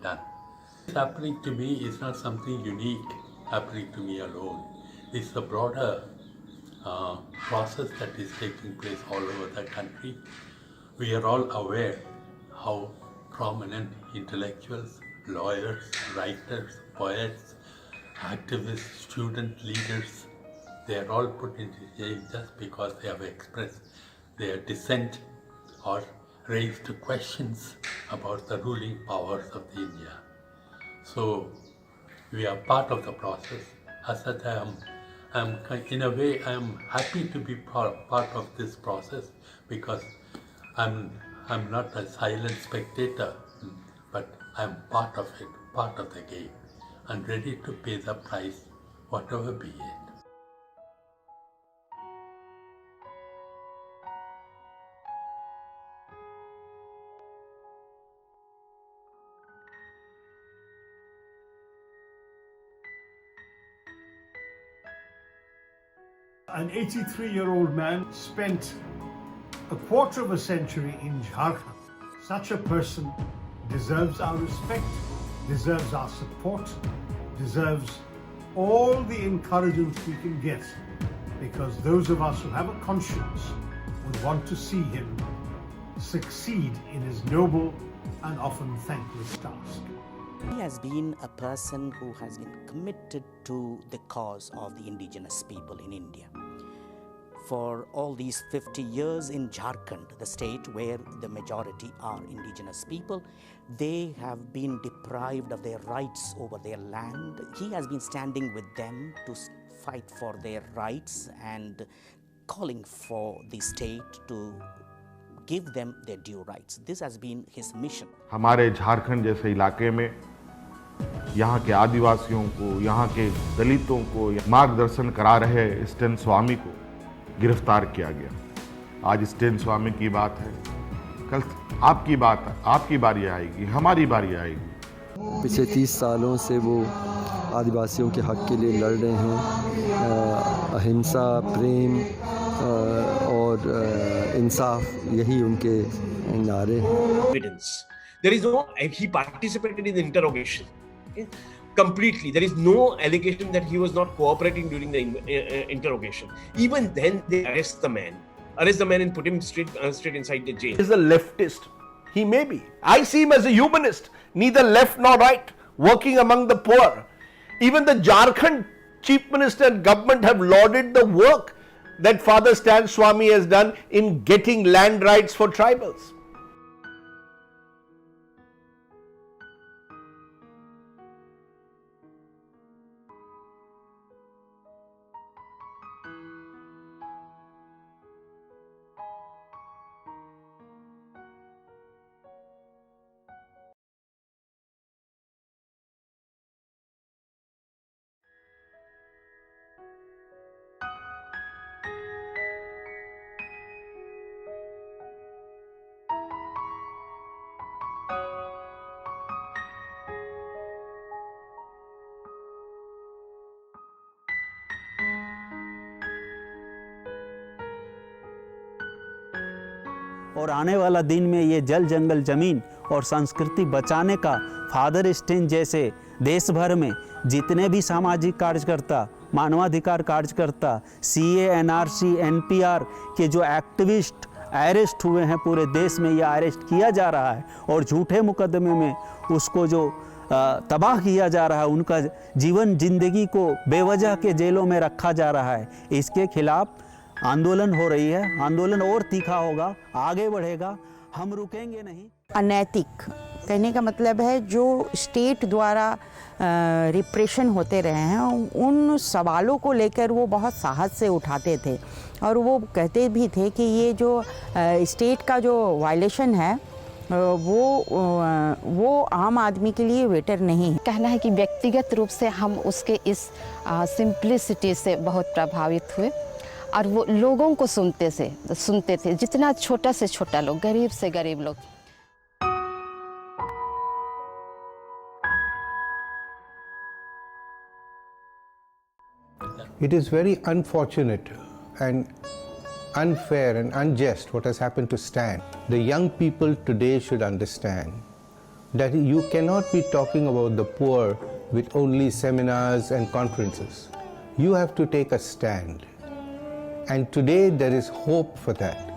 done. What's happening to me is not something unique happening to me alone. It's a broader process that is taking place all over the country. We are all aware how prominent intellectuals, lawyers, writers, poets, activists, student leaders, they are all put into jail just because they have expressed their dissent or raised questions about the ruling powers of the India. So we are part of the process. As such, in a way, I am happy to be part of this process because I'm not a silent spectator, but I'm part of it, part of the game, and ready to pay the price, whatever be it. An 83-year-old man spent a quarter of a century in Jharkhand. Such a person deserves our respect, deserves our support, deserves all the encouragement we can get, because those of us who have a conscience would want to see him succeed in his noble and often thankless task. He has been a person who has been committed to the cause of the indigenous people in India. For all these 50 years in Jharkhand, the state where the majority are indigenous people, they have been deprived of their rights over their land. He has been standing with them to fight for their rights and calling for the state to give them their due rights. This has been his mission. हमारे झारखंड जैसे इलाके में यहाँ के आदिवासियों को, यहाँ के दलितों को मार्गदर्शन करा रहे स्टेन स्वामी को गिरफ्तार किया गया। आज स्टेन स्वामी की बात है, कल आपकी बात, आपकी बारी आएगी, हमारी बारी आएगी। पिछले 30 सालों से वो आदिवासियों के हक के लिए लड़ रहे हैं। अहिंसा, प्रेम और इंसाफ, यही उनके नारे हैं। Evidence. There is no, he participated in the interrogation completely. There is no allegation that he was not cooperating during the interrogation. Even then, they arrest the man and put him straight inside the jail. He is a leftist. He may be. I see him as a humanist, neither left nor right, working among the poor. Even the Jharkhand Chief Minister and government have lauded the work that Father Stan Swami has done in getting land rights for tribals. और आने वाला दिन में ये जल जंगल ज़मीन और संस्कृति बचाने का फादर स्टेन जैसे देश भर में जितने भी सामाजिक कार्यकर्ता, मानवाधिकार कार्यकर्ता, CA, NRC, NPR के जो एक्टिविस्ट अरेस्ट हुए हैं, पूरे देश में ये अरेस्ट किया जा रहा है और झूठे मुकदमे में उसको जो तबाह किया जा रहा है, उनका जीवन जिंदगी को बेवजह के जेलों में रखा जा रहा है, इसके खिलाफ आंदोलन हो रही है। आंदोलन और तीखा होगा, आगे बढ़ेगा, हम रुकेंगे नहीं। अनैतिक कहने का मतलब है जो स्टेट द्वारा रिप्रेशन होते रहे हैं, उन सवालों को लेकर वो बहुत साहस से उठाते थे और वो कहते भी थे कि ये जो स्टेट का जो वायलेशन है वो आम आदमी के लिए वेटर नहीं है। कहना है कि व्यक्तिगत रूप से हम उसके इस सिंप्लिसिटी से बहुत प्रभावित हुए और वो लोगों को सुनते थे, जितना छोटा से छोटा लोग, गरीब से गरीब लोग। It is very unfortunate and unfair and unjust what has happened to Stan. The young people today should understand that you cannot be talking about the poor with only seminars and conferences. You have to take a stand. And today there is hope for that.